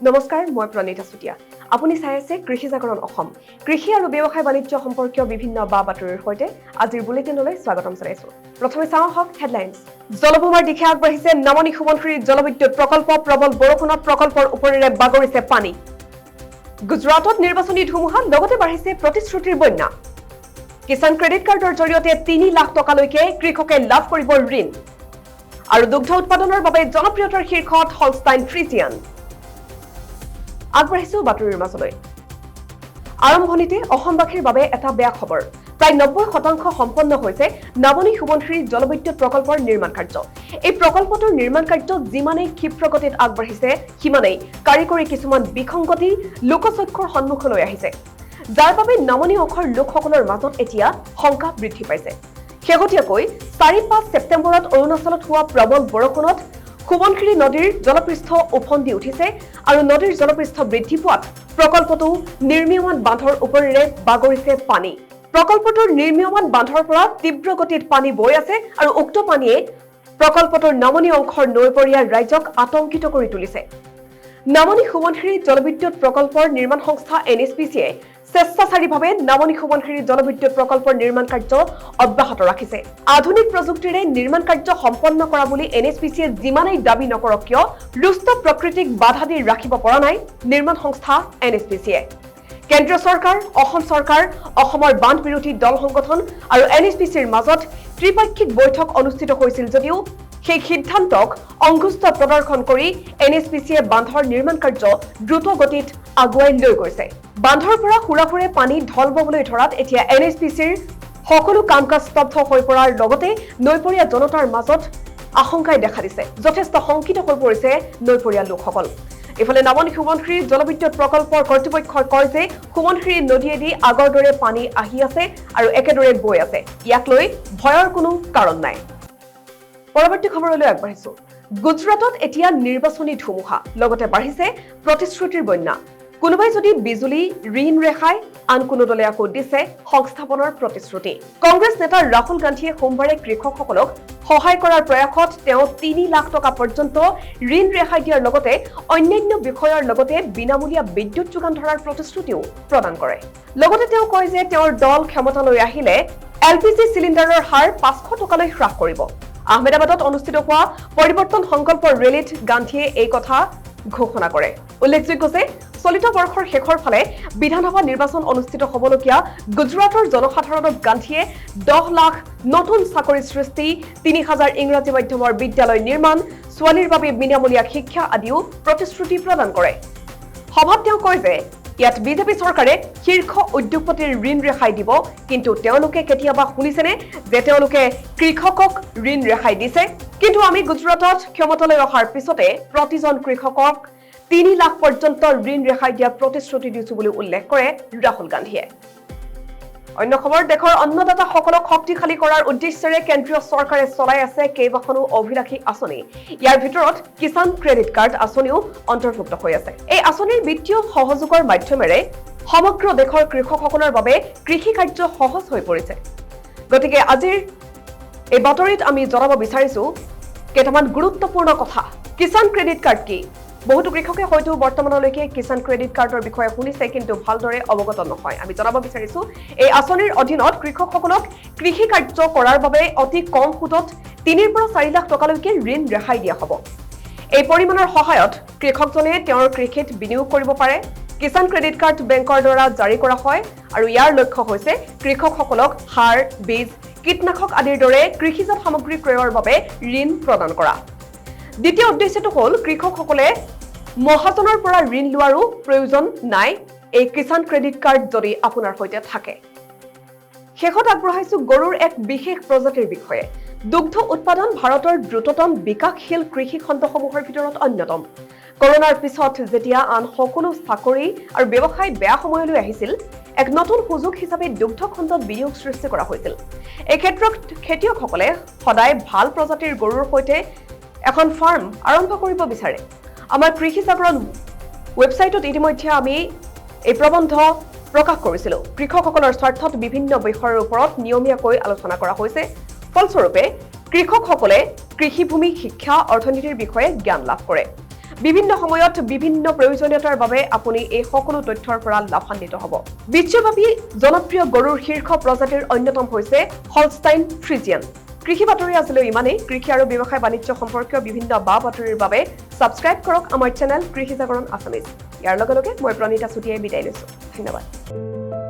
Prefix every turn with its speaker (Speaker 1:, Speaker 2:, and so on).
Speaker 1: নমস্কাৰ মই প্ৰণীতা সুতিয়া আপুনি চাই আছে কৃষি জাগৰণ অসম কৃষি আৰু ব্যৱসায় বাণিজ্য সম্পৰ্কীয় বিভিন্ন বাতৰিৰ সৈতে আজিৰ বুলেটিনলৈ স্বাগতম জনাইছো প্ৰথমে চাওঁ হক হেডলাইনছ জলভূমিৰ দিশে আগবাঢ়িছে নামনি সুমন্ত্ৰীৰ জলবিদ্যুৎ প্ৰকল্প প্ৰবল বৰষুণত প্ৰকল্পৰ ওপৰেৰে বাগৰিছে পানী গুজৰাটত নিৰ্বাচনী ধুমুহা লগতে বাঢ়িছে প্ৰতিশ্ৰুতিৰ বন্যা কিষাণ ক্ৰেডিট কাৰ্ডৰ জৰিয়তে 3 লাখ টকালৈকে কৃষকে লাভ কৰিব ঋণ আৰু দুগ্ধ উৎপাদনৰ বাবে জনপ্ৰিয়তাৰ শীৰ্ষত হলষ্টাইন ফ্ৰিজিয়ান আগবাঢ়িছো বাতৰিৰ মাজলৈ আৰম্ভণিতে অসমবাসীৰ বাবে এটা বেয়া খবৰ প্ৰায় 90% সম্পন্ন হৈছে নামনি সুমন্ত্ৰীৰ জলবিদ্যুৎ প্ৰকল্পৰ নিৰ্মাণ কাৰ্য এই প্ৰকল্পটোৰ নিৰ্মাণ কাৰ্য যিমানেই ক্ষিপ্ৰগতিত আগবাঢ়িছে সিমানেই কাৰিকৰী কিছুমান বিসংগতি লোকচক্ষুৰ সন্মুখলৈ আহিছে যাৰ বাবে নামনি অংশৰ লোকসকলৰ মাজত এতিয়া শংকা বৃদ্ধি পাইছে শেহতীয়াকৈ 4-5 ছেপ্টেম্বৰত অৰুণাচলত হোৱা প্ৰবল বৰষুণত সুমনখিৰি নদীৰ জলপৃষ্ঠ উফন্দি উঠিছে আৰু নদীৰ জলপৃষ্ঠ বৃদ্ধি পোৱাত প্ৰকল্পটো নিৰ্মীয়মান বান্ধৰ ওপৰেৰে বাগৰিছে পানী প্ৰকল্পটোৰ নিৰ্মীয়মান বান্ধৰ পৰা তীব্ৰ গতিত পানী বৈ আছে আৰু উক্ত পানীয়ে প্ৰকল্পটোৰ নামনি অংশৰ নৈপৰীয়া ৰাজ্যক আতংকিত কৰি তুলিছে নামনি সুমনখিৰি জলবিদ্যুৎ প্ৰকল্পৰ নিৰ্মাণ সংস্থা NHPCয়ে স্বেচ্ছাচাৰীভাৱে নামনি সুমনখিৰি জলবিদ্যুৎ প্ৰকল্পৰ নিৰ্মাণ কাৰ্য অব্যাহত ৰাখিছে আধুনিক প্ৰযুক্তিৰে নিৰ্মাণ কাৰ্য সম্পন্ন কৰা বুলি NHPCয়ে যিমানেই দাবী নকৰক কিয় ৰুষ্ট প্ৰকৃতিক বাধা দি ৰাখিব পৰা নাই নিৰ্মাণ সংস্থা NHPCয়ে কেন্দ্ৰীয় চৰকাৰ অসম চৰকাৰ অসমৰ বান্ধ বিৰোধী দল সংগঠন আৰু NHPCৰ মাজত ত্ৰিপাক্ষিক বৈঠক অনুষ্ঠিত হৈছিল যদিও সেই সিদ্ধান্তক অংগুষ্ঠ প্ৰদৰ্শন কৰি NHPCয়ে বান্ধৰ নিৰ্মাণ কাৰ্য দ্ৰুত গতিত আগুৱাই লৈ গৈছে বান্ধৰ পৰা হুৰাহুৰে পানী ঢল ববলৈ ধৰাত এতিয়া NHPCৰ সকলো কাম-কাজ স্তব্ধ হৈ পৰাৰ লগতে নৈপৰীয়া জনতাৰ মাজত আশংকাই দেখা দিছে যথেষ্ট শংকিত হৈ পৰিছে নৈপৰীয়া লোকসকল ইফালে নামনি সুমনখিৰি জলবিদ্যুৎ প্ৰকল্পৰ কৰ্তৃপক্ষই কয় যে সুমনখিৰি নদীয়েদি আগৰ দৰে পানী আহি আছে আৰু একেদৰে বৈ আছে ইয়াক লৈ ভয়ৰ কোনো কাৰণ নাই পৰৱৰ্তী খবৰলৈ আগবাঢ়িছো গুজৰাটত এতিয়া নিৰ্বাচনী ধুমুহা লগতে বাঢ়িছে প্ৰতিশ্ৰুতিৰ বন্যা কোনোবাই যদি বিজুলী ঋণ ৰেহাই আন কোনো দলে আকৌ দিছে সংস্থাপনৰ প্ৰতিশ্ৰুতি কংগ্ৰেছ নেতা ৰাহুল গান্ধীয়ে সোমবাৰে কৃষকসকলক সহায় কৰাৰ প্ৰয়াসত তেওঁ 3 লাখ টকা পৰ্যন্ত ঋণ ৰেহাই দিয়াৰ লগতে অন্যান্য বিষয়ৰ লগতে বিনামূলীয়া বিদ্যুৎ যোগান ধৰাৰ প্ৰতিশ্ৰুতিও প্ৰদান কৰে লগতে তেওঁ কয় যে তেওঁৰ দল ক্ষমতালৈ আহিলে LPG চিলিণ্ডাৰৰ হাৰ 500 টকালৈ হ্ৰাস কৰিব আহমেদাবাদত অনুষ্ঠিত হোৱা পৰিৱৰ্তন সংকল্প ৰেলীত গান্ধীয়ে এই কথা ঘোষণা কৰে উল্লেখযোগ্য যে চলিত বৰ্ষৰ শেষৰ ফালে বিধানসভা নিৰ্বাচন অনুষ্ঠিত হ'বলগীয়া গুজৰাটৰ জনসাধাৰণক গান্ধীয়ে 10 লাখ নতুন চাকৰি সৃষ্টি 3000 ইংৰাজী মাধ্যমৰ বিদ্যালয় নিৰ্মাণ ছোৱালীৰ বাবে বিনামূলীয়া শিক্ষা আদিও প্ৰতিশ্ৰুতি প্ৰদান কৰে সভাত তেওঁ কয় যে ইয়াত বিজেপি চৰকাৰে শীৰ্ষ উদ্যোগপতিৰ ঋণ ৰেহাই দিব কিন্তু তেওঁলোকে কেতিয়াবা শুনিছেনে যে তেওঁলোকে কৃষকক ঋণ ৰেহাই দিছে কিন্তু আমি গুজৰাটত ক্ষমতালৈ অহাৰ পিছতে প্ৰতিজন কৃষকক 3 লাখ পৰ্যন্ত ঋণ ৰেহাই দিয়া প্ৰতিশ্ৰুতি দিছো বুলি উল্লেখ কৰে ৰাহুল গান্ধীয়ে অন্য খবৰ দেশৰ অন্নদাতাসকলক শক্তিশালী কৰাৰ উদ্দেশ্যেৰে কেন্দ্ৰীয় চৰকাৰে চলাই আছে কেইবাখনো অভিলাষী আঁচনি ইয়াৰ ভিতৰত কিষাণ ক্ৰেডিট কাৰ্ড আঁচনিও অন্তৰ্ভুক্ত হৈ আছে এই আঁচনিৰ বিত্তীয় সহযোগৰ মাধ্যমেৰে সমগ্ৰ দেশৰ কৃষকসকলৰ বাবে কৃষি কাৰ্য সহজ হৈ পৰিছে গতিকে আজিৰ এই বাতৰিত আমি জনাব বিচাৰিছো কেইটামান গুৰুত্বপূৰ্ণ কথা কিষাণ ক্ৰেডিট কাৰ্ড কি বহুতো কৃষকে হয়তো বৰ্তমানলৈকে কিষাণ ক্ৰেডিট কাৰ্ডৰ বিষয়ে শুনিছে কিন্তু ভালদৰে অৱগত নহয় আমি জনাব বিচাৰিছো এই আঁচনিৰ অধীনত কৃষকসকলক কৃষি কাৰ্য কৰাৰ বাবে অতি কম সুদত 3 পৰা 4 লাখ টকালৈকে ঋণ ৰেহাই দিয়া হ'ব এই পৰিমাণৰ সহায়ত কৃষকজনে তেওঁৰ কৃষিত বিনিয়োগ কৰিব পাৰে কিষাণ ক্ৰেডিট কাৰ্ড বেংকৰ দ্বাৰা জাৰি কৰা হয় আৰু ইয়াৰ লক্ষ্য হৈছে কৃষকসকলক সাৰ বীজ কীটনাশক আদিৰ দৰে কৃষিজাত সামগ্ৰী ক্ৰয়ৰ বাবে ঋণ প্ৰদান কৰা দ্বিতীয় উদ্দেশ্যটো হ'ল কৃষকসকলে মহাজনৰ পৰা ঋণ লোৱাৰো প্ৰয়োজন নাই এই কিষাণ ক্ৰেডিট কাৰ্ড যদি আপোনাৰ সৈতে থাকে শেষত আগবঢ়াইছো গৰুৰ এক বিশেষ প্ৰজাতিৰ বিষয়ে দুগ্ধ উৎপাদন ভাৰতৰ দ্ৰুততম বিকাশশীল কৃষি খণ্ডসমূহৰ ভিতৰত অন্যতম কৰোনাৰ পিছত যেতিয়া আন সকলো চাকৰি আৰু ব্যৱসায় বেয়া সময়লৈ আহিছিল এক নতুন সুযোগ হিচাপে দুগ্ধ খণ্ডত বিনিয়োগ সৃষ্টি কৰা হৈছিল এই ক্ষেত্ৰত খেতিয়কসকলে সদায় ভাল প্ৰজাতিৰ গৰুৰ সৈতে এখন ফাৰ্ম আৰম্ভ কৰিব বিচাৰে আমাৰ কৃষি জাগৰণ ৱেবছাইটত ইতিমধ্যে আমি এই প্ৰবন্ধ প্ৰকাশ কৰিছিলো কৃষকসকলৰ স্বাৰ্থত বিভিন্ন বিষয়ৰ ওপৰত নিয়মীয়াকৈ আলোচনা কৰা হৈছে ফলস্বৰূপে কৃষকসকলে কৃষিভূমি শিক্ষা অৰ্থনীতিৰ বিষয়ে জ্ঞান লাভ কৰে বিভিন্ন সময়ত বিভিন্ন প্ৰয়োজনীয়তাৰ বাবে আপুনি এই সকলো তথ্যৰ পৰা লাভান্বিত হ'ব বিশ্বব্যাপী জনপ্ৰিয় গৰুৰ শীৰ্ষ প্ৰজাতিৰ অন্যতম হৈছে হলষ্টাইন ফ্ৰিজিয়ান কৃষি বাতৰি আজিলৈ ইমানেই কৃষি আৰু ব্যৱসায় বাণিজ্য সম্পৰ্কীয় বিভিন্ন বাতৰিৰ বাবে সাবস্ক্ৰাইব কৰক আমাৰ চেনেল কৃষি জাগৰণ আছামিজ ইয়াৰ লগে লগে মই প্ৰণীতা চুটিয়াই বিদায় লৈছো ধন্যবাদ